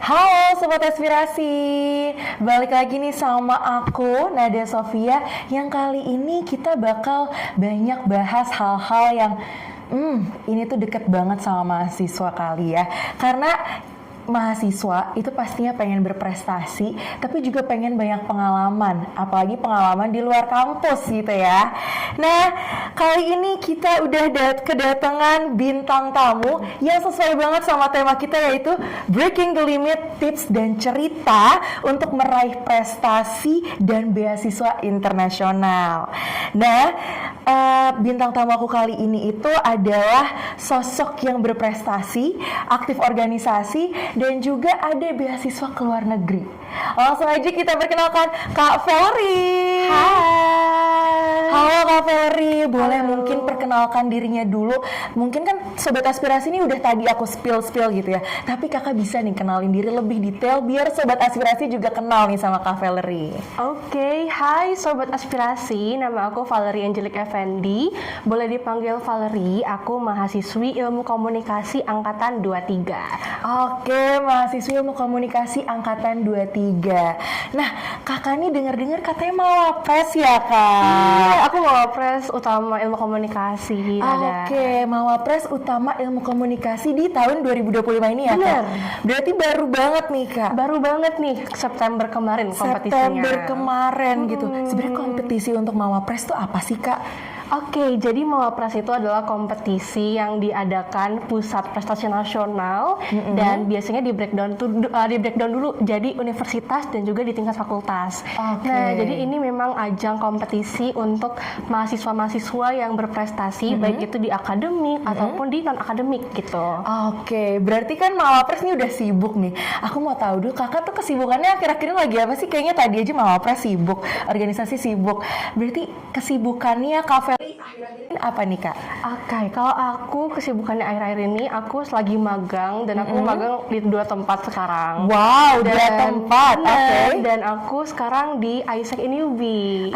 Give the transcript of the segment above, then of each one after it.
Halo Sobat Aspirasi, balik lagi nih sama aku Nada Sofia. Yang kali ini kita bakal banyak bahas hal-hal yang ini tuh deket banget sama mahasiswa kali ya. Karena mahasiswa itu pastinya pengen berprestasi, tapi juga pengen banyak pengalaman, apalagi pengalaman di luar kampus gitu ya. Nah, kali ini kita udah kedatangan bintang tamu yang sesuai banget sama tema kita, yaitu Breaking the Limit, tips dan cerita untuk meraih prestasi dan beasiswa internasional. Nah, bintang tamu aku kali ini itu adalah sosok yang berprestasi, aktif organisasi, dan juga ada beasiswa ke luar negeri. Langsung aja kita perkenalkan Kak Valerie. Hai. Halo Kak Valerie, boleh Halo. mungkin perkenalkan dirinya dulu. Mungkin kan Sobat Aspirasi ini udah tadi aku spill gitu ya. Tapi kakak bisa nih kenalin diri lebih detail biar Sobat Aspirasi juga kenal nih sama Kak Valerie. Oke, hai Sobat Aspirasi, nama aku Valerie Angelic Effendi. Boleh dipanggil Valerie, aku mahasiswi Ilmu Komunikasi Angkatan 23. Oke, mahasiswi Ilmu Komunikasi Angkatan 23. Nah, kakak nih dengar-dengar katanya mau wapres ya, Kak? Aku Mawapres Utama Ilmu Komunikasi. Oke, Mawapres Utama Ilmu Komunikasi di tahun 2025 ini ya, Bener. Kak? Berarti baru banget nih, Kak. Baru banget nih, September kemarin kompetisinya. September kemarin gitu. Sebenarnya kompetisi untuk Mawapres itu apa sih, Kak? Oke, jadi Mawapres itu adalah kompetisi yang diadakan Pusat Prestasi Nasional dan biasanya di breakdown dulu jadi universitas dan juga di tingkat fakultas. Oke. Nah, jadi ini memang ajang kompetisi untuk mahasiswa-mahasiswa yang berprestasi baik itu di akademik ataupun di non akademik gitu. Oke, berarti kan Mawapres ini udah sibuk nih. Aku mau tahu dulu, kakak tuh kesibukannya akhir-akhir ini lagi apa sih? Kayaknya tadi aja Mawapres sibuk, organisasi sibuk. Berarti kesibukannya Kak akhir-akhir ini apa nih, Kak? Oke, kalau aku kesibukannya akhir-akhir ini aku lagi magang dan aku magang di 2 tempat sekarang. Wow, dua tempat. Oke. Dan aku sekarang di Isaac INUB.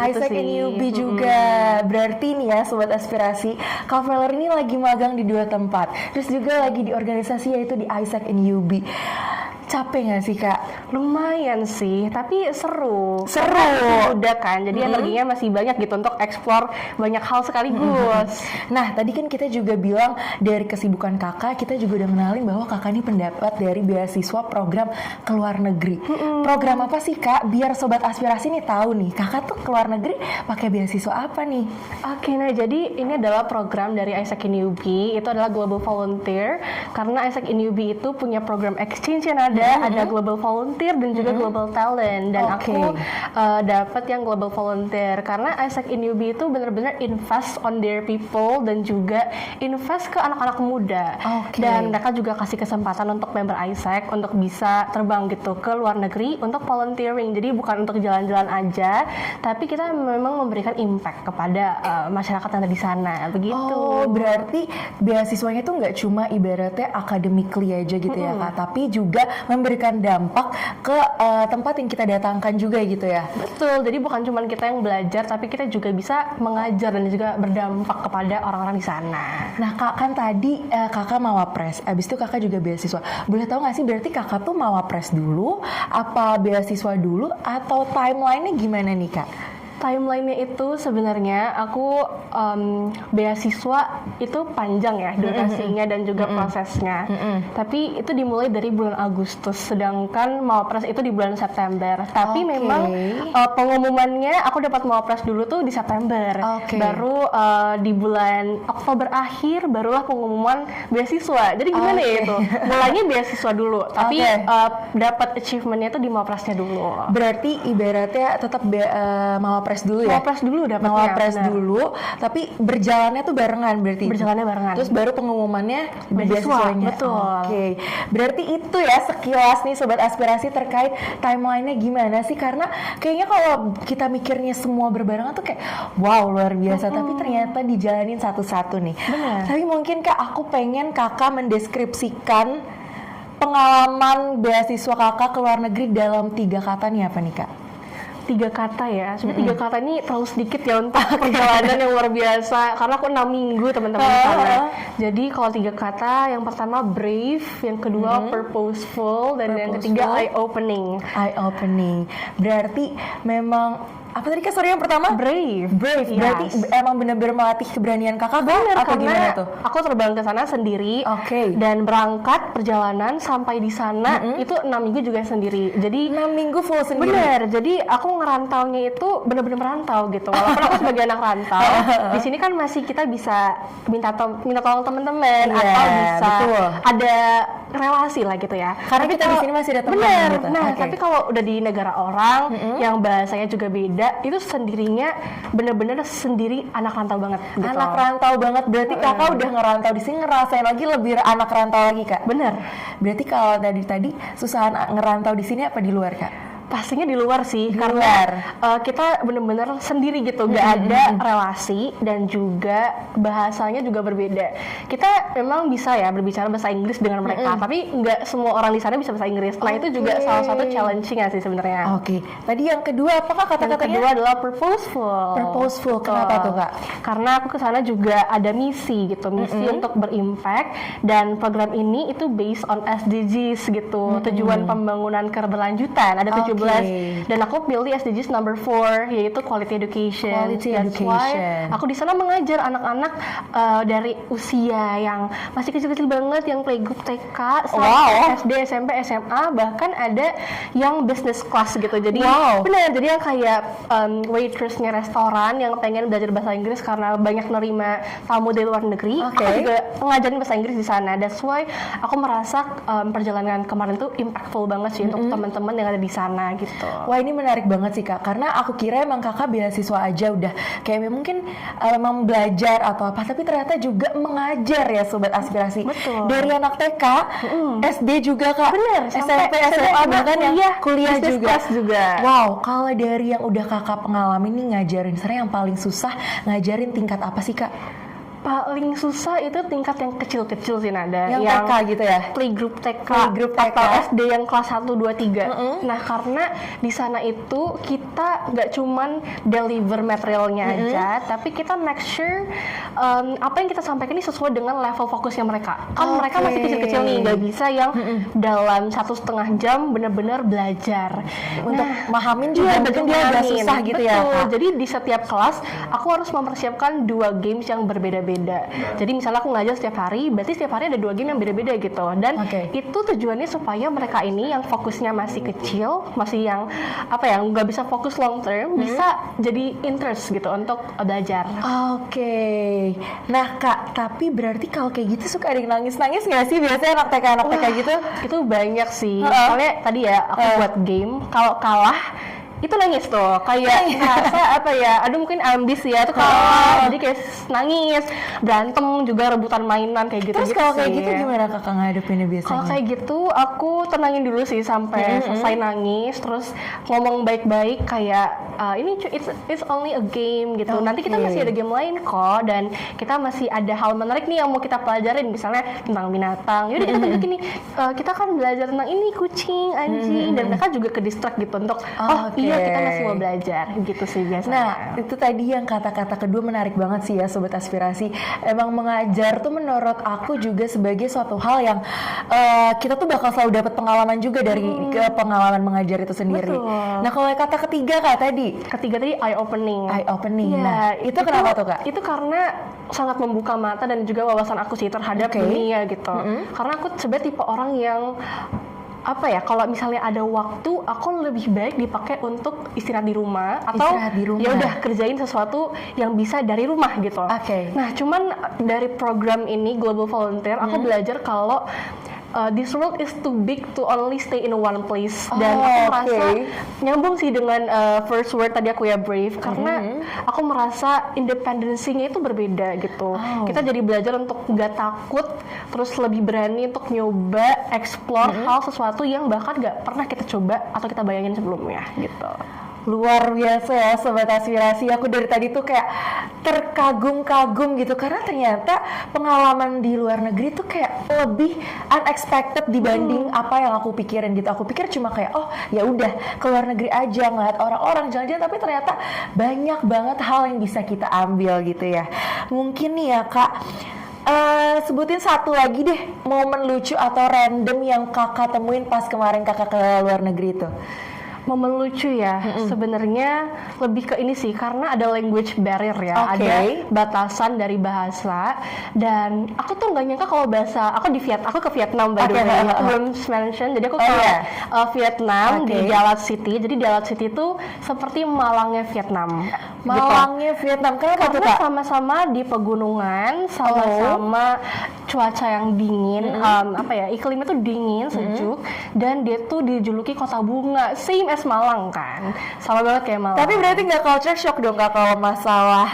Isaac INUB juga. Berarti nih ya Sobat Aspirasi, Kak Valerie ini lagi magang di 2 tempat. Terus juga lagi di organisasi yaitu di Isaac INUB. Capek gak sih, Kak? Lumayan sih, tapi seru. Seru. Karena udah kan, jadi energinya masih banyak gitu untuk explore banyak hal sekaligus. Nah, tadi kan kita juga bilang dari kesibukan kakak, kita juga udah kenalin bahwa kakak ini pendapat dari beasiswa program ke luar negeri. Program apa sih, Kak? Biar Sobat Aspirasi nih tahu nih, kakak tuh ke luar negeri pakai beasiswa apa nih? Oke, nah jadi ini adalah program dari Isaac INUB, itu adalah Global Volunteer, karena Isaac INUB itu punya program exchange yang ada Global Volunteer dan juga Global Talent, dan aku dapat yang Global Volunteer, karena Isaac INUB itu benar-benar invest on their people dan juga invest ke anak-anak muda, dan mereka juga kasih kesempatan untuk member Isaac untuk bisa terbang gitu ke luar negeri untuk volunteering, jadi bukan untuk jalan-jalan aja, tapi kita memang memberikan impact kepada masyarakat yang ada di sana, begitu. Oh, berarti beasiswanya tuh nggak cuma ibaratnya academically aja gitu ya, Kak, tapi juga memberikan dampak ke tempat yang kita datangkan juga gitu ya. Betul, jadi bukan cuma kita yang belajar, tapi kita juga bisa mengajar dan juga berdampak kepada orang-orang di sana. Nah, Kak, kan tadi kakak Mawapres, abis itu kakak juga beasiswa. Boleh tahu nggak sih berarti kakak tuh Mawapres dulu, apa beasiswa dulu, atau timeline-nya gimana nih, Kak? Timeline-nya itu sebenarnya aku beasiswa itu panjang ya durasinya dan juga prosesnya. Tapi itu dimulai dari bulan Agustus, sedangkan Mawapres itu di bulan September. Tapi memang pengumumannya aku dapat Mawapres dulu tuh di September. Baru di bulan Oktober akhir barulah pengumuman beasiswa. Jadi gimana ya itu? Mulainya beasiswa dulu, tapi dapat achievement-nya itu di Mawapresnya dulu. Berarti ibaratnya tetap Mawapres dulu ya? Mawapres dulu dapatnya. Mawapres dulu, tapi berjalannya tuh barengan berarti? Berjalannya barengan. Terus baru pengumumannya beasiswanya? Betul. Oke. Berarti itu ya sekilas nih Sobat Aspirasi terkait timeline-nya gimana sih? Karena kayaknya kalau kita mikirnya semua berbarengan tuh kayak wow luar biasa, tapi ternyata dijalanin satu-satu nih. Benar. Tapi mungkin Kak, aku pengen kakak mendeskripsikan pengalaman beasiswa kakak ke luar negeri dalam 3 kata nih apa nih, Kak? 3 kata ya. Sebenarnya 3 kata ini terlalu sedikit ya untuk perjalanan yang luar biasa. Karena aku 6 minggu teman-teman di sana. Jadi kalau 3 kata, yang pertama brave, yang kedua purposeful, dan yang ketiga eye opening. Eye opening. Berarti memang apa tadi Kak? Sorry, yang pertama? Brave. Brave. Berarti emang benar-benar melatih keberanian Kakak? Bener, apa karena gimana tuh? aku terbang ke sana sendiri. Oke. Dan berangkat perjalanan sampai di sana itu 6 minggu juga sendiri. Jadi 6 minggu full sendiri? bener, jadi aku ngerantaunya itu bener-bener merantau gitu. Walaupun aku sebagai anak rantau, di sini kan masih kita bisa minta tolong teman-teman, Iya, atau bisa betul. ada relasi lah gitu ya. Karena kita di sini masih ada teman bener, gitu. nah Oke. tapi kalau udah di negara orang yang bahasanya juga beda, itu sendirinya bener-bener sendiri anak rantau banget gitu. Anak rantau banget, berarti Kakak udah ngerantau di sini, ngerasain lagi lebih anak rantau lagi Kak? Bener. Berarti kalau tadi susahan ngerantau di sini apa di luar Kak? Pastinya di luar sih, Di karena luar. kita bener-bener sendiri gitu, gak ada relasi dan juga bahasanya juga berbeda. Kita memang bisa ya berbicara bahasa Inggris dengan mereka, tapi nggak semua orang di sana bisa bahasa Inggris. Nah itu juga Oke. salah satu challenging sih sebenarnya. Oke, tadi yang kedua apakah Yang kata-katanya? kedua adalah purposeful. Purposeful, kenapa tuh Kak? Karena aku ke sana juga ada misi gitu, misi untuk berimpact, dan program ini itu based on SDGs gitu, tujuan pembangunan keberlanjutan. Ada 17 dan aku pilih SDGs number 4 yaitu quality education. Quality That's education. why aku di sana mengajar anak-anak dari usia yang masih kecil-kecil banget, yang playgroup TK, sampai SD, SMP, SMA, bahkan ada yang business class gitu. Jadi benar, jadi yang kayak waitressnya restoran yang pengen belajar bahasa Inggris karena banyak nerima tamu dari luar negeri. Aku juga ngajarin bahasa Inggris di sana. That's why aku merasa perjalanan kemarin tuh impactful banget sih untuk teman-teman yang ada di sana gitu. Wah, ini menarik banget sih Kak, karena aku kira emang Kakak beasiswa aja udah kayak mungkin memang belajar atau apa, tapi ternyata juga mengajar ya Sobat Aspirasi. Betul. Dari anak TK, SD juga Kak. Bener, SMP, SMA, bahkan yang kuliah business juga. class juga. Wow, kalau dari yang udah Kakak pengalamin nih ngajarin, sebenarnya yang paling susah ngajarin tingkat apa sih Kak? Paling susah itu tingkat yang kecil-kecil sih Nada. Yang TK gitu ya? Playgroup TK, Playgroup TK. atau SD yang kelas 1, 2, 3. Nah karena di sana itu kita nggak cuman deliver materialnya aja, tapi kita make sure apa yang kita sampaikan ini sesuai dengan level fokusnya mereka. Kan mereka masih kecil-kecil nih, nggak bisa yang dalam 1,5 jam benar-benar belajar. Untuk mahamin juga mungkin dia agak susah gitu ya Kak? Jadi di setiap kelas aku harus mempersiapkan 2 games yang berbeda-beda. Jadi misalnya aku ngajar setiap hari, berarti setiap hari ada 2 game yang beda-beda gitu. Dan itu tujuannya supaya mereka ini yang fokusnya masih kecil, masih yang apa ya, nggak bisa fokus long term, bisa jadi interest gitu untuk belajar. Oke. Nah Kak, tapi berarti kalau kayak gitu suka ada yang nangis-nangis nggak sih biasanya anak TK gitu? Itu banyak sih. Soalnya tadi ya aku buat game, kalau kalah itu nangis tuh, kayak ngerasa apa ya, aduh mungkin ambis ya, itu kalah, jadi kayak nangis, berantem juga, rebutan mainan kayak gitu. Terus kalau kayak gitu gimana Kakak ngadepinnya biasanya? Kalau kayak gitu aku tenangin dulu sih sampai selesai nangis, terus ngomong baik-baik kayak ini it's only a game gitu. Nanti kita masih ada game lain kok, dan kita masih ada hal menarik nih yang mau kita pelajarin, misalnya tentang binatang. Yaudah kita tunjukin nih, kita kan belajar tentang ini kucing, anjing, dan mereka juga ke distract gitu untuk iya kita masih mau belajar gitu sih biasanya. Nah itu tadi yang kata-kata kedua menarik banget sih ya Sobat Aspirasi. Emang mengajar tuh menurut aku juga sebagai suatu hal yang kita tuh bakal selalu dapat pengalaman juga dari pengalaman mengajar itu sendiri. Betul. Nah kalau kata ketiga Kak tadi? Ketiga tadi eye opening. Eye opening. Ya, Nah itu kenapa tuh Kak? Itu karena sangat membuka mata dan juga wawasan aku sih terhadap dunia gitu. Karena aku sebenarnya tipe orang yang apa ya, kalau misalnya ada waktu aku lebih baik dipakai untuk istirahat di rumah atau ya udah kerjain sesuatu yang bisa dari rumah gitu. Nah cuman dari program ini Global Volunteer aku belajar kalau this world is too big to only stay in one place. Dan aku merasa nyambung sih dengan first word tadi aku ya, brave, karena aku merasa independensinya itu berbeda gitu. Kita jadi belajar untuk nggak takut, terus lebih berani untuk nyoba explore hal sesuatu yang bahkan nggak pernah kita coba atau kita bayangin sebelumnya gitu. luar biasa ya Sobat Aspirasi. Aku dari tadi tuh kayak terkagum-kagum gitu karena ternyata pengalaman di luar negeri tuh kayak lebih unexpected dibanding apa yang aku pikirin gitu. Aku pikir cuma kayak oh ya udah ke luar negeri aja ngeliat orang-orang jalan-jalan, tapi ternyata banyak banget hal yang bisa kita ambil gitu ya. Mungkin nih ya Kak, sebutin satu lagi deh momen lucu atau random yang kakak temuin pas kemarin kakak ke luar negeri itu. Momen lucu ya, sebenarnya lebih ke ini sih, karena ada language barrier ya, Oke. ada batasan dari bahasa, dan aku tuh nggak nyangka kalau bahasa, aku ke Vietnam by the Oke, way, aku belum mention, jadi aku ke iya. Vietnam Oke. di Dalat City, jadi Dalat City itu seperti Malangnya Vietnam. Malangnya Vietnam, kenapa tuh Karena Kak? sama-sama di pegunungan, sama-sama cuaca yang dingin, iklimnya tuh dingin, sejuk, dan dia tuh dijuluki kota bunga, same as Malang kan, sama banget kayak Malang. Tapi berarti nggak culture shock dong Kak kalau masalah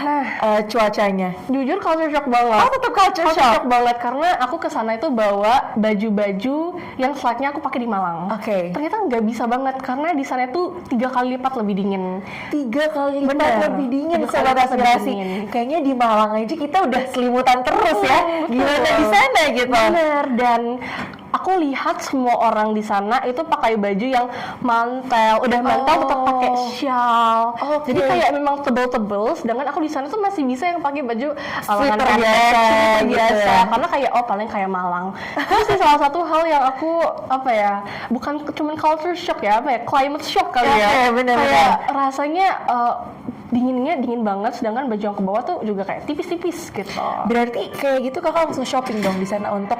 cuacanya? Jujur culture shock banget. Oh tetap culture shock? Banget karena aku kesana itu bawa baju-baju yang selatnya aku pakai di Malang. Oke. Ternyata nggak bisa banget karena di sana tuh 3 kali lipat lebih dingin. 3 kali lipat Bener. lebih dingin 3 kali Sobat lipat lebih Aspirasi. dingin. Kayaknya di Malang aja kita udah selimutan terus ya. Betul. Gimana di sana gitu? Bener, dan aku lihat semua orang di sana itu pakai baju yang mantel, udah mantel tetap pakai shawl. Oke. Jadi kayak memang tebel-tebel, sedangkan aku di sana tuh masih bisa yang pakai baju lengan Sweater pendek, biasa, sweater gitu biasa. ya. Karena kayak paling kayak Malang. Terus sih salah satu hal yang aku bukan cuman culture shock ya, climate shock kali ya. Oke, bener-bener. Kayak rasanya dinginnya dingin banget, sedangkan baju yang ke bawah tuh juga kayak tipis-tipis gitu. Berarti kayak gitu kakak langsung shopping dong di sana untuk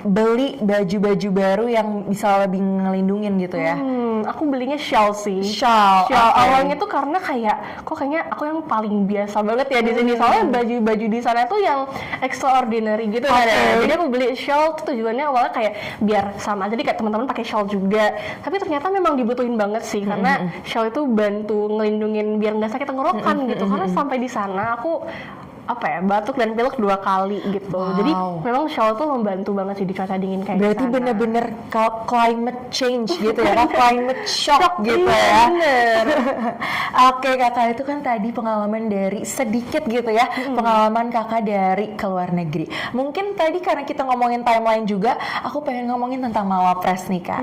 beli baju-baju baru yang bisa lebih ngelindungin gitu ya. Aku belinya shawl sih. Shawl, oke. Awalnya tuh karena kayaknya aku yang paling biasa banget ya di sini. Soalnya baju-baju di sana tuh yang extraordinary gitu kan. Oke. Jadi aku beli shawl tuh tujuannya awalnya kayak biar sama aja, jadi kayak teman-teman pakai shawl juga. Tapi ternyata memang dibutuhin banget sih karena shawl itu bantu ngelindungin biar nggak sakit tenggorokan gitu. Karena sampai di sana aku batuk dan pilek 2 kali gitu. Wow. Jadi memang shawl tuh membantu banget sih di cuaca dingin kayak Berarti di sana. bener-bener climate change gitu ya, Kak? Climate shock gitu Iya, ya. bener. Oke kakak, itu kan tadi pengalaman dari sedikit gitu ya, pengalaman kakak dari ke luar negeri. Mungkin tadi karena kita ngomongin timeline juga, aku pengen ngomongin tentang Mawapres nih Kak.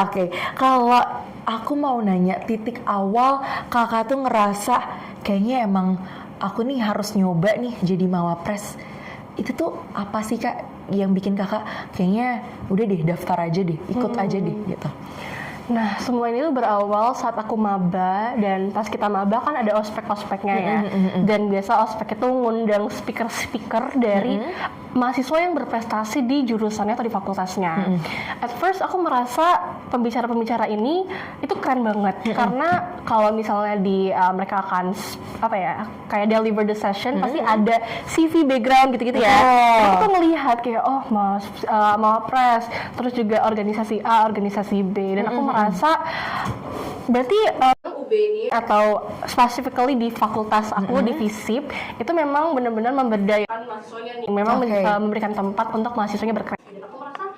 Oke, kalau aku mau nanya titik awal kakak tuh ngerasa kayaknya emang aku nih harus nyoba nih jadi Mawapres. Itu tuh apa sih Kak yang bikin kakak kayaknya udah deh daftar aja deh, ikut aja deh gitu? Nah, semua ini tuh berawal saat aku maba, dan pas kita maba kan ada ospek-ospeknya ya. Dan biasa ospek itu ngundang speaker-speaker dari mahasiswa yang berprestasi di jurusannya atau di fakultasnya. At first aku merasa pembicara-pembicara ini itu keren banget, karena kalau misalnya mereka akan kayak deliver the session, pasti ada CV background gitu-gitu ya. Dan aku tuh ngelihat kayak Mawapres, terus juga organisasi A, organisasi B, dan aku merasa berarti UB ini atau specifically di fakultas aku di FISIP itu memang benar-benar memberdayakan mahasiswanya nih, memang memberikan tempat untuk mahasiswanya berkreasi. Aku merasa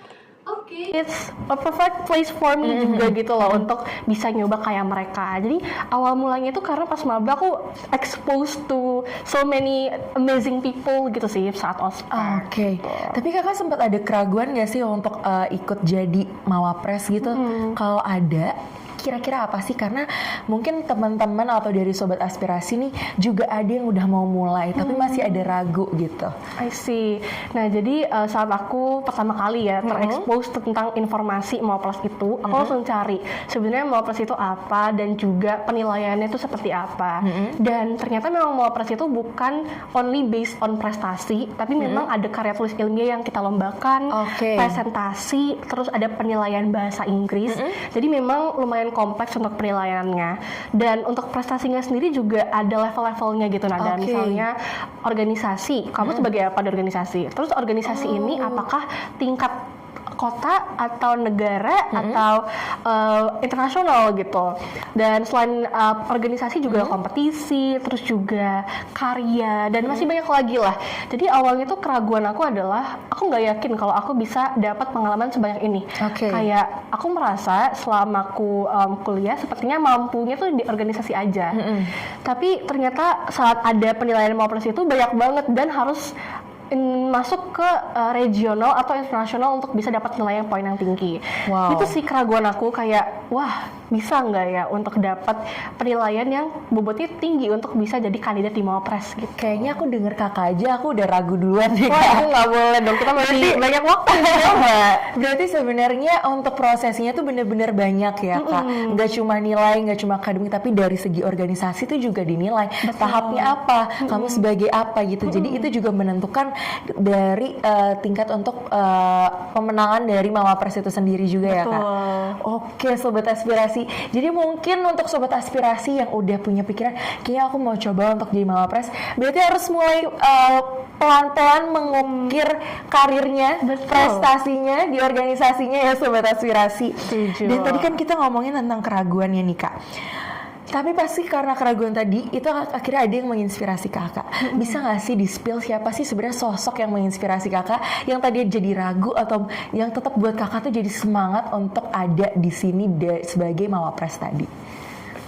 it's a perfect place for me juga gitu loh untuk bisa nyoba kayak mereka. Jadi awal mulanya itu karena pas maba aku exposed to so many amazing people gitu sih saat ospek. Oke. Tapi kakak sempat ada keraguan nggak sih untuk ikut jadi Mawapres gitu? Kalau ada, kira-kira apa sih? Karena mungkin teman-teman atau dari Sobat Aspirasi nih juga ada yang udah mau mulai tapi masih ada ragu gitu. I see. Nah, jadi saat aku pertama kali ya terekspos tentang informasi Mawapres itu, aku langsung cari sebenarnya Mawapres itu apa dan juga penilaiannya itu seperti apa. Dan ternyata memang Mawapres itu bukan only based on prestasi, tapi memang ada karya tulis ilmiah yang kita lombakan, presentasi, terus ada penilaian bahasa Inggris. Jadi memang lumayan kompleks untuk penilaiannya, dan untuk prestasinya sendiri juga ada level-levelnya gitu. Nah, dan misalnya organisasi, kamu sebagai apa di organisasi, terus organisasi ini apakah tingkat kota atau negara atau internasional gitu. Dan selain organisasi juga kompetisi, terus juga karya dan masih banyak lagi lah. Jadi awalnya tuh keraguan aku adalah aku nggak yakin kalau aku bisa dapat pengalaman sebanyak ini. Kayak aku merasa selama aku kuliah sepertinya mampunya tuh di organisasi aja. Tapi ternyata saat ada penilaian Mawapres itu banyak banget dan harus masuk ke regional atau internasional untuk bisa dapat nilai yang poin yang tinggi. Itu sih keraguan aku, kayak wah bisa nggak ya untuk dapat penilaian yang bobotnya tinggi untuk bisa jadi kandidat di Mawapres gitu. Kayaknya aku denger kakak aja aku udah ragu duluan nih. Wah, aku nggak boleh dong, kita masih banyak waktu. Berarti sebenarnya untuk prosesnya tuh bener-bener banyak ya kak. Nggak cuma nilai, nggak cuma akademik, tapi dari segi organisasi tuh juga dinilai. Tahapnya apa, kamu sebagai apa gitu. Jadi itu juga menentukan dari tingkat untuk pemenangan dari Mawapres itu sendiri juga ya kak. Oke sobat aspirasi, jadi mungkin untuk sobat aspirasi yang udah punya pikiran kayaknya aku mau coba untuk jadi Mawapres, berarti harus mulai pelan-pelan mengukir karirnya, prestasinya di organisasinya ya sobat aspirasi. Dan tadi kan kita ngomongin tentang keraguannya nih kak. Tapi pasti karena keraguan tadi itu akhirnya ada yang menginspirasi kakak. Bisa nggak sih di-spill siapa sih sebenarnya sosok yang menginspirasi kakak yang tadi jadi ragu atau yang tetap buat kakak tuh jadi semangat untuk ada di sini sebagai Mawapres tadi?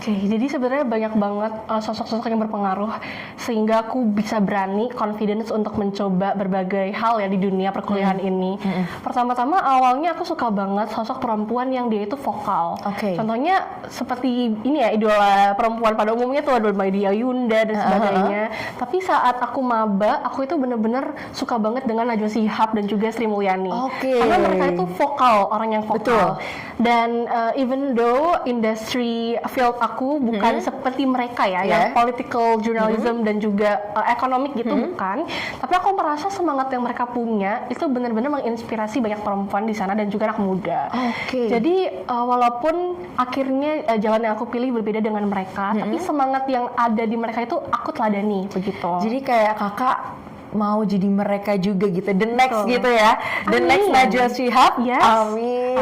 Oke, jadi sebenarnya banyak banget sosok-sosok yang berpengaruh sehingga aku bisa berani, confidence untuk mencoba berbagai hal ya di dunia perkuliahan ini. Pertama-tama awalnya aku suka banget sosok perempuan yang dia itu vokal. Contohnya seperti ini ya, idola perempuan pada umumnya tuh ada Maidia Yunda dan sebagainya. Tapi saat aku maba, aku itu bener-bener suka banget dengan Najwa Shihab dan juga Sri Mulyani. Karena mereka itu vokal, orang yang vokal. Dan even though industri field aku bukan seperti mereka ya, yang political journalism dan juga economic gitu bukan, tapi aku merasa semangat yang mereka punya itu benar-benar menginspirasi banyak perempuan di sana dan juga anak muda. Jadi walaupun akhirnya jalan yang aku pilih berbeda dengan mereka, tapi semangat yang ada di mereka itu aku teladani begitu. Jadi kayak kakak mau jadi mereka juga gitu, the next gitu ya, the next Najwa Shihab. Amin.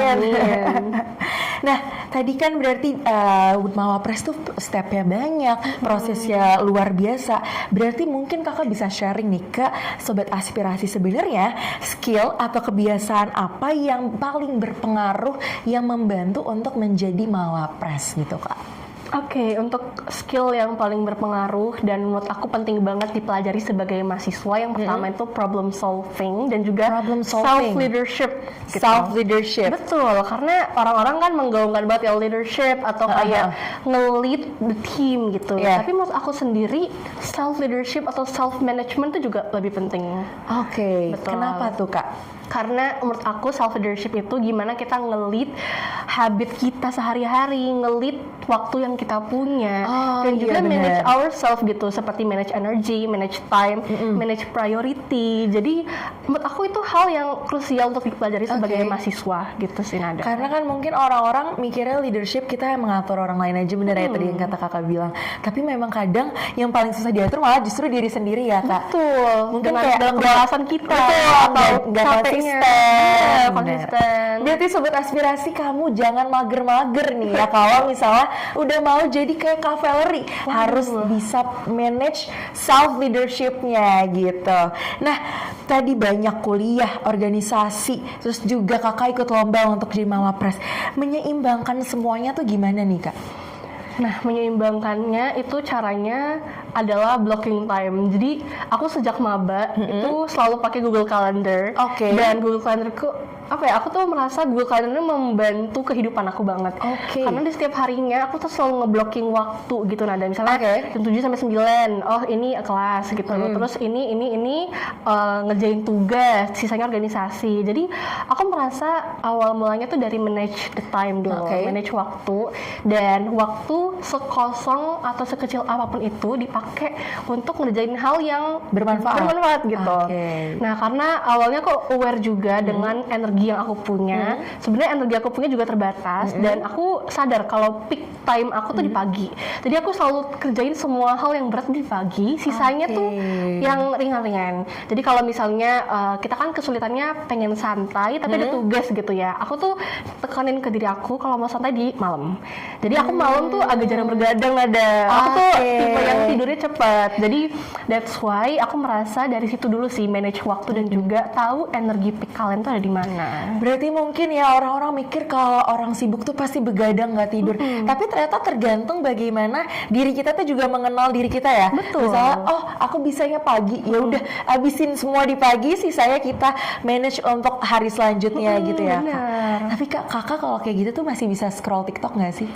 Nah tadi kan berarti Mawapres tuh stepnya banyak, prosesnya luar biasa. Berarti mungkin kakak bisa sharing nih ke sobat aspirasi, sebenarnya skill atau kebiasaan apa yang paling berpengaruh yang membantu untuk menjadi Mawapres gitu kak? Oke, untuk skill yang paling berpengaruh dan menurut aku penting banget dipelajari sebagai mahasiswa, yang pertama itu problem solving dan juga self leadership. Self leadership. Betul, karena orang-orang kan menggaungkan banget ya leadership atau kayak nge-lead the team gitu. Tapi menurut aku sendiri self leadership atau self management itu juga lebih penting. Kenapa tuh kak? Karena menurut aku self leadership itu gimana kita nge-lead habit kita sehari-hari, nge-lead waktu yang kita punya, dan juga manage ourselves gitu, seperti manage energy, manage time, manage priority. Jadi menurut aku itu hal yang krusial untuk dipelajari sebagai mahasiswa gitu sih Nada. Karena kan mungkin orang-orang mikirnya leadership kita yang mengatur orang lain aja, bener ya tadi yang kata kakak bilang. Tapi memang kadang yang paling susah diatur malah justru diri sendiri ya kak. Mungkin kayak dalam kebiasaan kita atau konsisten. Berarti sobat aspirasi, kamu jangan mager-mager nih ya kalau misalnya udah mau jadi kayak Kak Valerie, harus bisa manage self leadership-nya gitu. Nah, tadi banyak kuliah, organisasi, terus juga kakak ikut lomba untuk jadi Mawapres. Menyeimbangkan semuanya tuh gimana nih kak? Nah, menyeimbangkannya itu caranya adalah blocking time. Jadi aku sejak maba itu selalu pakai Google Calendar. Dan Google Calendarku aku tuh merasa Google Calendar membantu kehidupan aku banget. Karena di setiap harinya aku tuh selalu ngeblocking waktu gitu. Nah, dan misalnya jam 7 sampai 9, oh ini kelas gitu. Terus ini ngerjain tugas, sisanya organisasi. Jadi aku merasa awal mulanya tuh dari manage the time dulu, manage waktu, dan waktu sekosong atau sekecil apapun itu dipakai untuk ngerjain hal yang bermanfaat gitu. Nah, karena awalnya aku aware juga dengan energi energi yang aku punya. Sebenarnya energi aku punya juga terbatas dan aku sadar kalau peak time aku tuh di pagi. Jadi aku selalu kerjain semua hal yang berat di pagi, sisanya tuh yang ringan-ringan. Jadi kalau misalnya kita kan kesulitannya pengen santai tapi ada tugas gitu ya. Aku tuh tekanin ke diri aku kalau mau santai di malam. Jadi aku malam tuh agak jarang bergadang Aku tuh tipe yang tidurnya cepat. Jadi that's why aku merasa dari situ dulu sih manage waktu dan juga tahu energi peak kalian tuh ada di mana. Berarti mungkin ya orang-orang mikir kalau orang sibuk tuh pasti begadang nggak tidur. Tapi ternyata tergantung bagaimana diri kita tuh juga mengenal diri kita ya. Betul. Misalnya, oh aku bisanya pagi, ya udah abisin semua di pagi, sisanya kita manage untuk hari selanjutnya gitu ya. Kak. Tapi kakak kalau kayak gitu tuh masih bisa scroll TikTok nggak sih?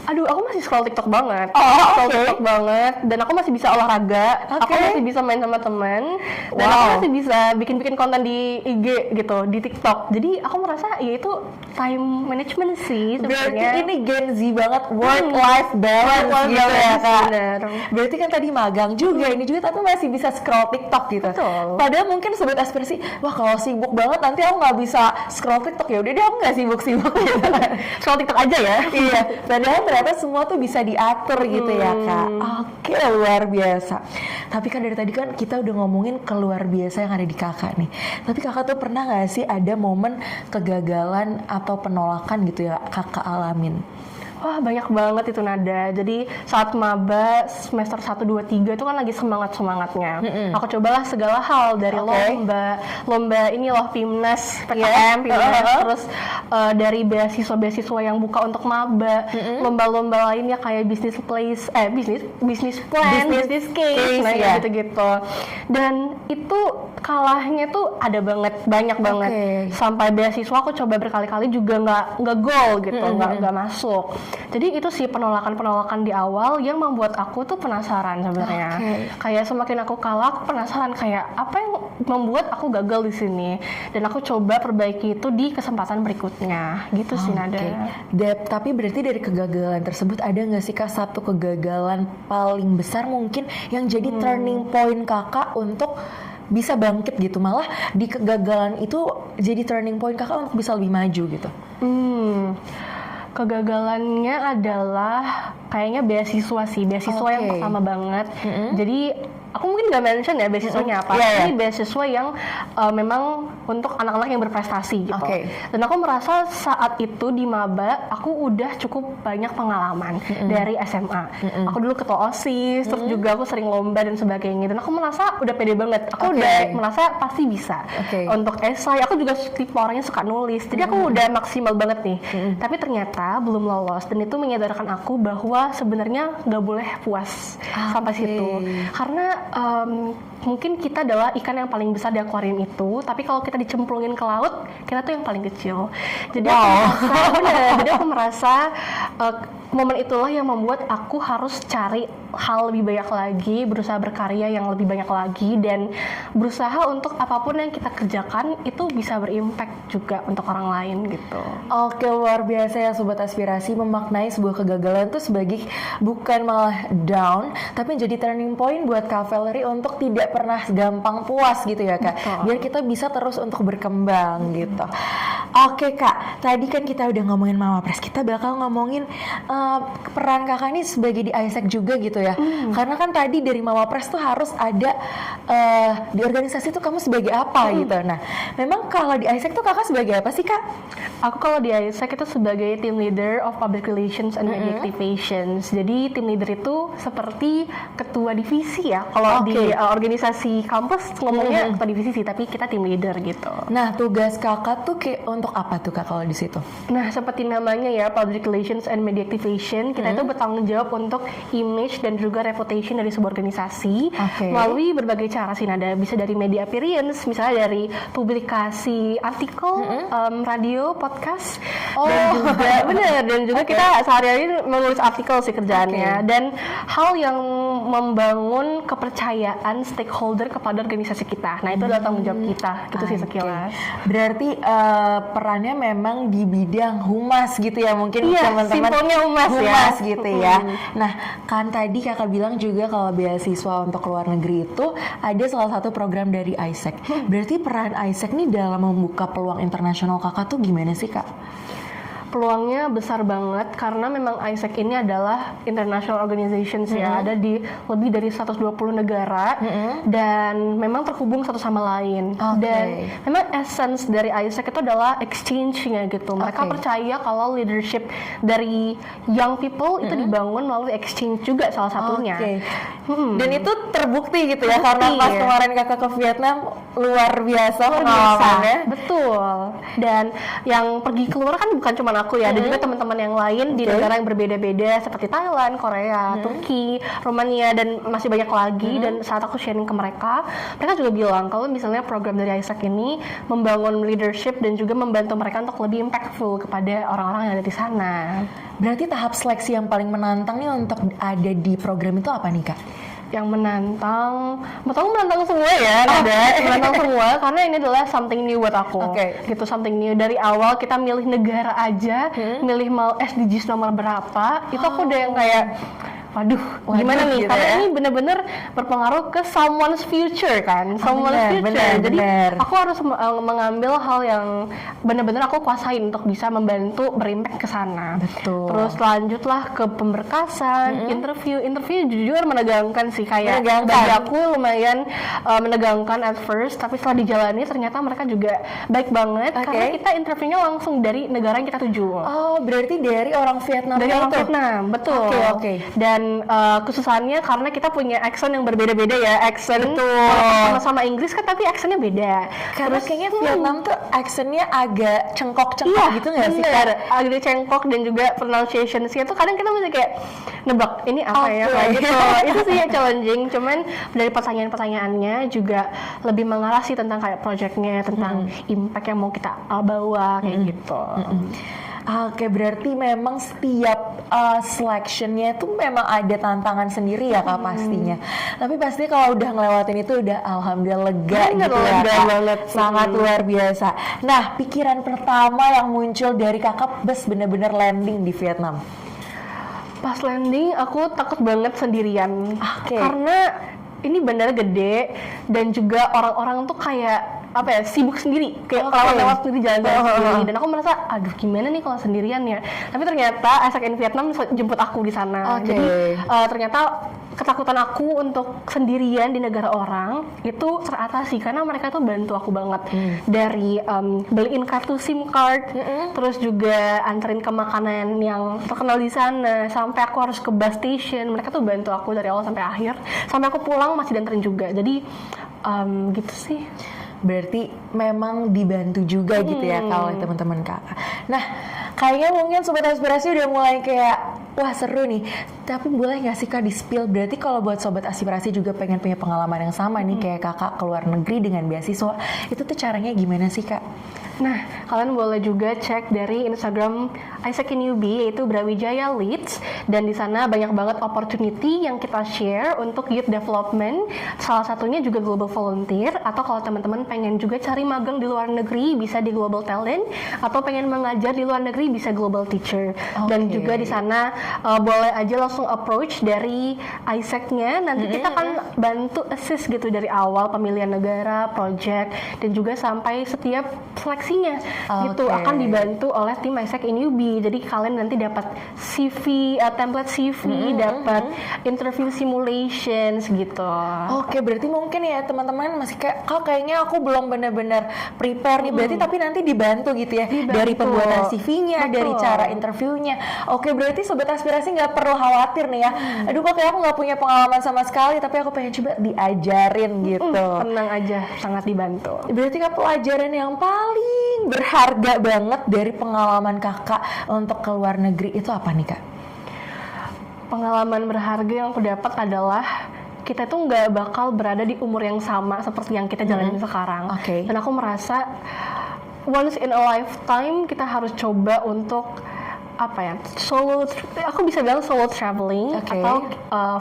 Aduh, aku masih scroll TikTok banget. Scroll TikTok banget. Dan aku masih bisa olahraga. Aku masih bisa main sama temen. Dan aku masih bisa bikin-bikin konten di IG gitu, di TikTok. Jadi aku merasa ya itu time management sih sebenarnya. Berarti ini Gen Z banget, work-life balance gitu ya Kak. Bener. Berarti kan tadi magang juga, ini juga tapi masih bisa scroll TikTok gitu. Betul. Padahal mungkin sobat aspirasi, wah kalau sibuk banget nanti aku nggak bisa scroll TikTok, ya udah deh aku nggak sibuk-sibuk gitu. Scroll TikTok aja ya. Iya, padahal ternyata semua tuh bisa diatur gitu ya Kak. Oke, luar biasa. Tapi kan dari tadi kan kita udah ngomongin keluar biasa yang ada di kakak nih. Tapi kakak tuh pernah nggak sih ada momen kegagalan atau penolakan gitu ya kakak alamin? Wah, banyak banget itu Nada. Jadi saat maba semester 1, 2, 3 itu kan lagi semangat-semangatnya. Aku cobalah segala hal dari lomba ini loh PIMNAS, PKM, PIMNAS, terus dari beasiswa-beasiswa yang buka untuk maba, lomba-lomba lainnya kayak business plan, business case, nah gitu-gitu. Dan itu kalahnya tuh ada banyak banget. Sampai beasiswa aku coba berkali-kali juga nggak goal gitu, nggak masuk. Jadi itu sih penolakan di awal yang membuat aku tuh penasaran sebenarnya. Kayak semakin aku kalah, aku penasaran kayak apa yang membuat aku gagal di sini. Dan aku coba perbaiki itu di kesempatan berikutnya. Gitu sih Nada. Tapi berarti dari kegagalan tersebut ada nggak sih Kak satu kegagalan paling besar mungkin yang jadi turning point kakak untuk bisa bangkit gitu, malah di kegagalan itu jadi turning point kakak untuk bisa lebih maju gitu? Kegagalannya adalah kayaknya beasiswa yang pertama banget. Jadi aku mungkin nggak mention ya beasiswanya apa. Ini beasiswa yang memang untuk anak-anak yang berprestasi gitu. Dan aku merasa saat itu di maba aku udah cukup banyak pengalaman dari SMA. Aku dulu ketua OSIS, terus juga aku sering lomba dan sebagainya. Dan aku merasa udah pede banget. Aku udah merasa pasti bisa. Untuk esai aku juga tipe orangnya suka nulis. Jadi aku udah maksimal banget nih. Tapi ternyata belum lolos dan itu menyadarkan aku bahwa sebenarnya nggak boleh puas sampai situ. Karena mungkin kita adalah ikan yang paling besar di akuarium itu, tapi kalau kita dicemplungin ke laut, kita tuh yang paling kecil. Jadi aku merasa momen itulah yang membuat aku harus cari hal lebih banyak lagi, berusaha berkarya yang lebih banyak lagi, dan berusaha untuk apapun yang kita kerjakan itu bisa berimpact juga untuk orang lain gitu. Oke, luar biasa ya Sobat Aspirasi, memaknai sebuah kegagalan itu sebagai bukan malah down, tapi jadi turning point buat Kak Valerie untuk tidak pernah gampang puas gitu ya Kak. Biar kita bisa terus untuk berkembang gitu. Oke Kak, tadi kan kita udah ngomongin Mama Pres, kita bakal ngomongin peran kakak ini sebagai di AIESEC juga gitu ya. Karena kan tadi dari Mama Pres tuh harus ada di organisasi tuh kamu sebagai apa gitu. Nah, memang kalau di AIESEC tuh kakak sebagai apa sih Kak? Aku kalau di AIESEC itu sebagai Team Leader of Public Relations and Media Activations. Jadi Team Leader itu seperti ketua divisi ya. Kalau di organisasi kampus ngomongnya ketua divisi sih, tapi kita Team Leader gitu. Nah, tugas kakak tuh kayak untuk apa tuh Kak kalau di situ? Nah, seperti namanya ya, Public Relations and Media Activation, kita itu bertanggung jawab untuk image dan juga reputation dari sebuah organisasi melalui berbagai cara sih Nada. Bisa dari media appearance, misalnya dari publikasi artikel, radio, podcast, dan juga kita sehari-hari menulis artikel sih kerjaannya. Dan hal yang membangun kepercayaan stakeholder kepada organisasi kita. Nah, itu adalah tanggung jawab kita, gitu sih sekilas. Berarti perannya memang di bidang humas gitu ya, mungkin Iya, teman-teman simpelnya humas ya. gitu ya. Nah, kan tadi kakak bilang juga kalau beasiswa untuk luar negeri itu ada salah satu program dari ISEC. Berarti peran ISEC nih dalam membuka peluang internasional kakak tuh gimana sih kak? Peluangnya besar banget karena memang ISEC ini adalah international organizations ya, ada di lebih dari 120 negara dan memang terhubung satu sama lain. Dan memang essence dari ISEC itu adalah exchange-nya gitu. Mereka percaya kalau leadership dari young people itu dibangun melalui exchange juga salah satunya. Dan itu terbukti gitu ya, karena pas kemarin kakak ke Vietnam luar biasa pengalamannya. Betul. Dan yang pergi keluar kan bukan cuma aku ya, ada juga teman-teman yang lain di negara yang berbeda-beda seperti Thailand, Korea, Turki, Romania dan masih banyak lagi. Dan saat aku sharing ke mereka juga bilang kalau misalnya program dari ISEC ini membangun leadership dan juga membantu mereka untuk lebih impactful kepada orang-orang yang ada di sana. Berarti tahap seleksi yang paling menantang nih untuk ada di program itu apa nih kak? Yang menantang semua ya, menantang semua karena ini adalah something new buat aku. Gitu, something new dari awal kita milih negara aja, milih mau SDGs nomor berapa, itu aku udah yang kayak waduh gimana nih, gitu karena ya? ini bener-bener berpengaruh ke someone's future kan, jadi aku harus mengambil hal yang bener-bener aku kuasain untuk bisa membantu berimpact ke sana. Terus lanjutlah ke pemberkasan, interview jujur menegangkan sih, kayak bagi aku lumayan menegangkan at first, tapi setelah dijalani ternyata mereka juga baik banget karena kita interviewnya langsung dari negara yang kita tuju. Oh, berarti dari orang Vietnam. Dari orang Vietnam, betul. Dan khususannya karena kita punya accent yang berbeda-beda ya, accent sama-sama Inggris kan tapi accentnya beda. Karena kayaknya Vietnam tuh accentnya agak cengkok-cengkok gitu nggak sih? Agak cengkok dan juga pronunciation-nya tuh kadang kita masih kayak nebak ini apa ya kayak gitu. Itu sih yang challenging. Cuman dari pertanyaan-pertanyaannya juga lebih mengarah sih tentang kayak projectnya, tentang impact yang mau kita bawa kayak gitu. Oke, berarti memang setiap selection-nya itu memang ada tantangan sendiri ya kak pastinya. Tapi pasti kalau udah ngelewatin itu udah alhamdulillah lega gitu ya kak. Sangat luar biasa. Nah, pikiran pertama yang muncul dari kakak pas bener-bener landing di Vietnam? Pas landing aku takut banget sendirian. Karena ini bandara gede dan juga orang-orang tuh kayak apa ya, sibuk sendiri, kayak lewat sendiri, jalan-jalan sendiri, dan aku merasa aduh gimana nih kalau sendirian ya. Tapi ternyata ISEC in Vietnam jemput aku di sana. Jadi ternyata ketakutan aku untuk sendirian di negara orang itu teratasi karena mereka tuh bantu aku banget. Dari beliin kartu SIM card, terus juga anterin ke makanan yang terkenal di sana, sampai aku harus ke bus station, mereka tuh bantu aku dari awal sampai akhir, sampai aku pulang masih dianterin juga. Jadi gitu sih. Berarti memang dibantu juga gitu ya kalau teman-teman kakak. Nah, kayaknya mungkin Sobat Aspirasi udah mulai kayak wah seru nih. Tapi boleh nggak sih kak di-spill? Berarti kalau buat Sobat Aspirasi juga pengen punya pengalaman yang sama nih kayak kakak ke luar negeri dengan beasiswa, itu tuh caranya gimana sih kak? Nah, kalian boleh juga cek dari Instagram ISEC in UB, yaitu Brawijaya Leads, dan di sana banyak banget opportunity yang kita share untuk youth development. Salah satunya juga global volunteer, atau kalau teman-teman pengen juga cari magang di luar negeri bisa di Global Talent, atau pengen mengajar di luar negeri bisa Global Teacher. Dan juga di sana boleh aja langsung approach dari ISEC-nya. Nanti kita akan bantu assist gitu dari awal pemilihan negara, project, dan juga sampai setiap seleksinya gitu akan dibantu oleh tim ISEC in UB. Jadi kalian nanti dapat CV, template CV, dapat interview simulations gitu. Oke, berarti mungkin ya teman-teman masih kayak kayaknya aku belum benar-benar prepare nih. Berarti tapi nanti dibantu gitu ya, dari pembuatan CV-nya, dari cara interviewnya. Oke, berarti Sobat Aspirasi nggak perlu khawatir nih ya. Aduh kok kayak aku nggak punya pengalaman sama sekali, tapi aku pengen coba diajarin gitu. Tenang aja, sangat dibantu. Berarti kak pelajaran yang paling berharga banget dari pengalaman kakak untuk ke luar negeri itu apa nih kak? Pengalaman berharga yang aku dapat adalah kita tuh nggak bakal berada di umur yang sama seperti yang kita jalanin sekarang. Dan aku merasa once in a lifetime kita harus coba untuk apa ya, aku bisa bilang solo traveling, atau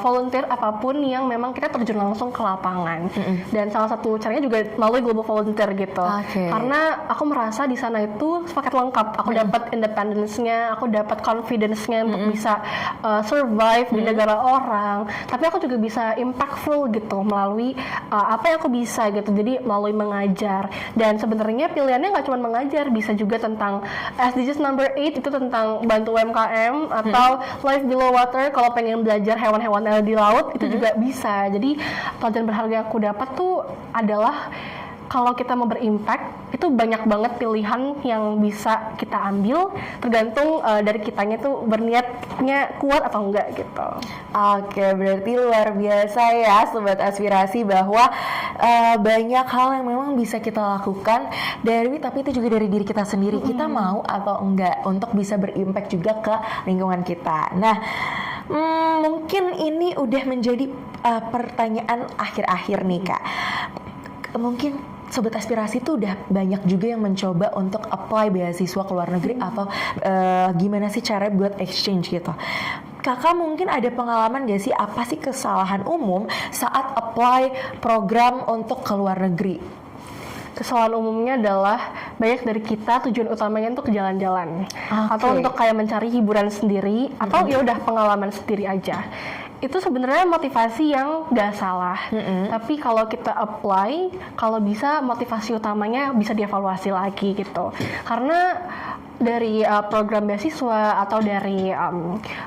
volunteer apapun yang memang kita terjun langsung ke lapangan. Dan salah satu caranya juga melalui Global Volunteer gitu. Karena aku merasa di sana itu paket lengkap. Aku dapat independence-nya, aku dapat confidence-nya untuk bisa survive di negara orang. Tapi aku juga bisa impactful gitu melalui apa yang aku bisa gitu. Jadi melalui mengajar. Dan sebenarnya pilihannya nggak cuma mengajar, bisa juga tentang SDGs number 8 itu tentang bantu UMKM atau Life Below Water kalau pengen belajar hewan-hewan di laut itu juga bisa. Jadi pelajaran berharga yang aku dapat tuh adalah kalau kita mau berimpact itu banyak banget pilihan yang bisa kita ambil tergantung dari kitanya tuh berniatnya kuat atau enggak gitu. Oke, berarti luar biasa ya Sobat Aspirasi bahwa banyak hal yang memang bisa kita lakukan tapi itu juga dari diri kita sendiri, kita mau atau enggak untuk bisa berimpact juga ke lingkungan kita. Nah, mungkin ini udah menjadi pertanyaan akhir-akhir nih Kak. Mungkin Sobat Aspirasi tuh udah banyak juga yang mencoba untuk apply beasiswa ke luar negeri atau gimana sih cara buat exchange gitu. Kakak mungkin ada pengalaman gak sih apa sih kesalahan umum saat apply program untuk ke luar negeri? Kesalahan umumnya adalah banyak dari kita tujuan utamanya untuk jalan-jalan atau untuk kayak mencari hiburan sendiri atau ya udah pengalaman sendiri aja. Itu sebenarnya motivasi yang gak salah, tapi kalau kita apply, kalau bisa motivasi utamanya bisa dievaluasi lagi gitu. Karena dari program beasiswa atau dari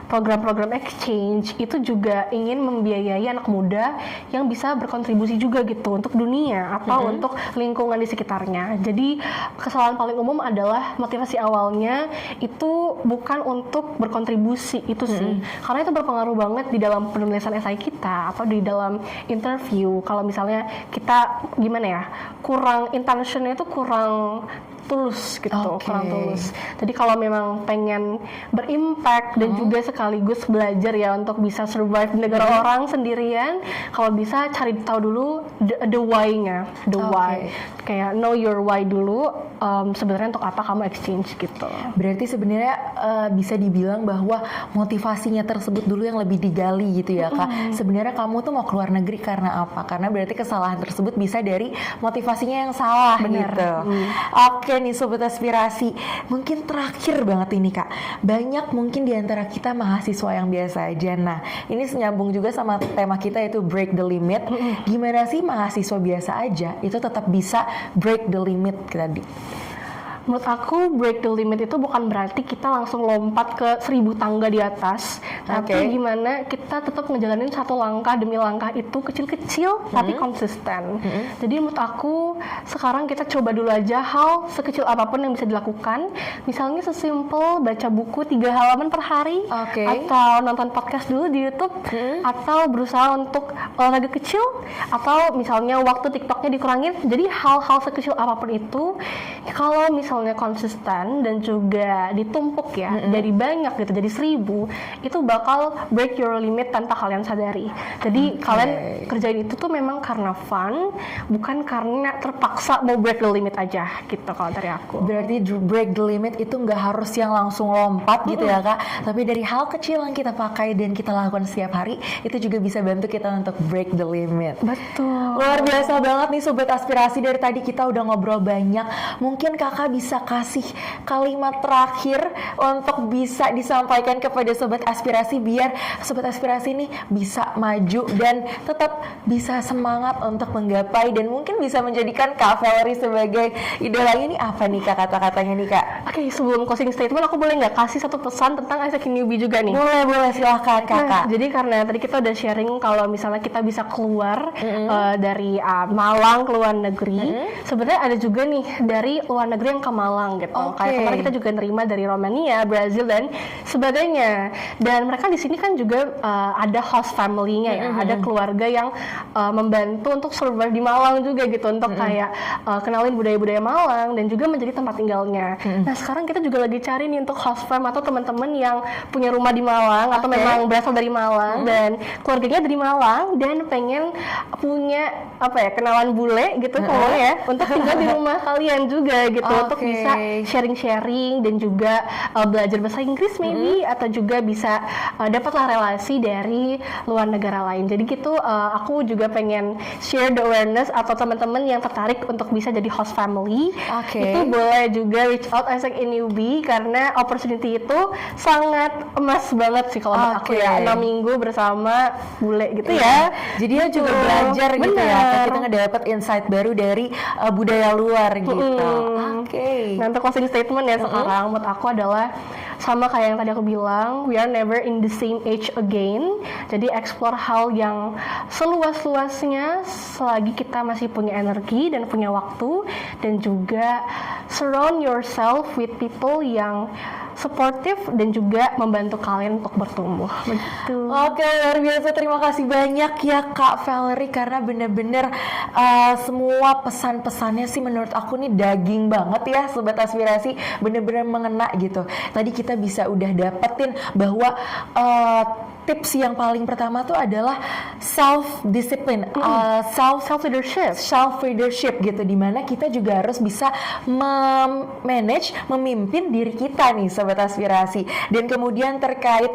program-program exchange itu juga ingin membiayai anak muda yang bisa berkontribusi juga gitu untuk dunia atau untuk lingkungan di sekitarnya. Jadi kesalahan paling umum adalah motivasi awalnya itu bukan untuk berkontribusi itu sih, karena itu berpengaruh banget di dalam penulisan esai kita atau di dalam interview. Kalau misalnya kita gimana ya, kurang intentionnya itu kurang tulus gitu, kurang tulus. Jadi kalau memang pengen berimpact dan juga sekaligus belajar ya untuk bisa survive di negara orang sendirian, kalau bisa cari tahu dulu the why-nya, why. Kayak know your why dulu, sebenarnya untuk apa kamu exchange gitu. Berarti sebenarnya bisa dibilang bahwa motivasinya tersebut dulu yang lebih digali gitu ya Kak. Sebenarnya kamu tuh mau keluar negeri karena apa? Karena berarti kesalahan tersebut bisa dari motivasinya yang salah gitu. Oke nih Sobat Aspirasi, mungkin terakhir banget ini Kak, banyak mungkin diantara kita mahasiswa yang biasa aja. Nah ini nyambung juga sama tema kita yaitu break the limit. Gimana sih mahasiswa biasa aja itu tetap bisa break the limit tadi? Menurut aku break the limit itu bukan berarti kita langsung lompat ke 1000 tangga di atas, tapi gimana kita tetap ngejalanin satu langkah demi langkah itu kecil-kecil tapi konsisten. Jadi menurut aku sekarang kita coba dulu aja hal sekecil apapun yang bisa dilakukan, misalnya sesimpel baca buku 3 halaman per hari, atau nonton podcast dulu di YouTube, atau berusaha untuk olahraga kecil, atau misalnya waktu TikToknya dikurangin. Jadi hal-hal sekecil apapun itu kalau misalnya konsisten dan juga ditumpuk ya, dari banyak gitu jadi 1000, itu bakal break your limit tanpa kalian sadari. Jadi kalian kerjain itu tuh memang karena fun, bukan karena terpaksa mau break the limit aja gitu kalau dari aku. Berarti break the limit itu nggak harus yang langsung lompat gitu ya Kak, tapi dari hal kecil yang kita pakai dan kita lakukan setiap hari itu juga bisa bantu kita untuk break the limit. Betul. Luar biasa banget nih Sobat Aspirasi, dari tadi kita udah ngobrol banyak. Mungkin Kakak bisa kasih kalimat terakhir untuk bisa disampaikan kepada Sobat Aspirasi biar Sobat Aspirasi ini bisa maju dan tetap bisa semangat untuk menggapai dan mungkin bisa menjadikan Kak Valerie sebagai idolanya. Ini apa nih Kak kata-katanya nih Kak? Oke, sebelum closing statement aku boleh nggak kasih satu pesan tentang Isaac Newbie juga nih? Boleh silahkan Kakak. Nah, jadi karena tadi kita udah sharing kalau misalnya kita bisa keluar dari Malang ke luar negeri, sebenarnya ada juga nih dari luar negeri yang ke Malang gitu. Kayak kemarin kita juga nerima dari Romania, Brazil dan sebagainya. Dan mereka di sini kan juga ada host family-nya ya, ada keluarga yang membantu untuk survive di Malang juga gitu, untuk kayak kenalin budaya-budaya Malang dan juga menjadi tempat tinggalnya. Nah sekarang kita juga lagi cari nih untuk host fam atau teman-teman yang punya rumah di Malang atau memang berasal dari Malang dan keluarganya dari Malang dan pengen punya apa ya, kenalan teman bule gitu ngomongnya ya, untuk tinggal di rumah kalian juga gitu, untuk bisa sharing-sharing dan juga belajar bahasa Inggris maybe, atau juga bisa dapatlah relasi dari luar negara lain. Jadi gitu aku juga pengen share the awareness atau teman-teman yang tertarik untuk bisa jadi host family, itu boleh juga reach out Isaac in UB, karena opportunity itu sangat emas banget sih kalau menurut aku ya, 6 minggu bersama bule gitu ya. Jadi dia juga belajar gitu ya, kita ngedapet insight baru dari budaya luar gitu. Nah, untuk closing statement ya sekarang menurut aku adalah sama kayak yang tadi aku bilang, we are never in the same age again. Jadi explore hal yang seluas-luasnya selagi kita masih punya energi dan punya waktu, dan juga surround yourself with people yang supportive dan juga membantu kalian untuk bertumbuh. Begitu. Oke, luar biasa. Terima kasih banyak ya Kak Valerie, karena bener-bener semua pesan-pesannya sih menurut aku nih daging banget ya Sobat Aspirasi, bener-bener mengena gitu. Tadi kita bisa udah dapetin bahwa tips yang paling pertama tuh adalah self discipline, self leadership gitu, dimana kita juga harus bisa manage, memimpin diri kita nih Sobat Aspirasi. Dan kemudian terkait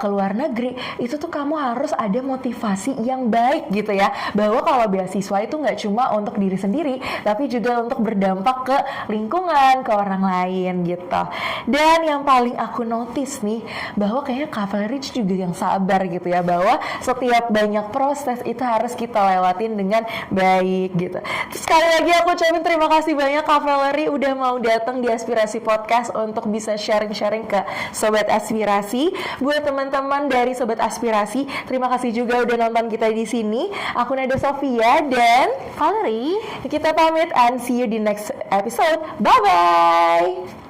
ke luar negeri, itu tuh kamu harus ada motivasi yang baik gitu ya, bahwa kalau beasiswa itu nggak cuma untuk diri sendiri, tapi juga untuk berdampak ke lingkungan, ke orang lain gitu. Dan yang paling aku notice nih, bahwa kayaknya Kak Valerie juga yang sabar gitu ya, bahwa setiap banyak proses itu harus kita lewatin dengan baik gitu. Terus sekali lagi aku ucapin terima kasih banyak Kak Valerie udah mau datang di Aspirasi Podcast untuk bisa sharing-sharing ke Sobat Aspirasi. Buat teman-teman dari Sobat Aspirasi, terima kasih juga udah nonton kita di sini. Aku Nada Sofia dan Valerie. Kita pamit and see you di next episode. Bye-bye!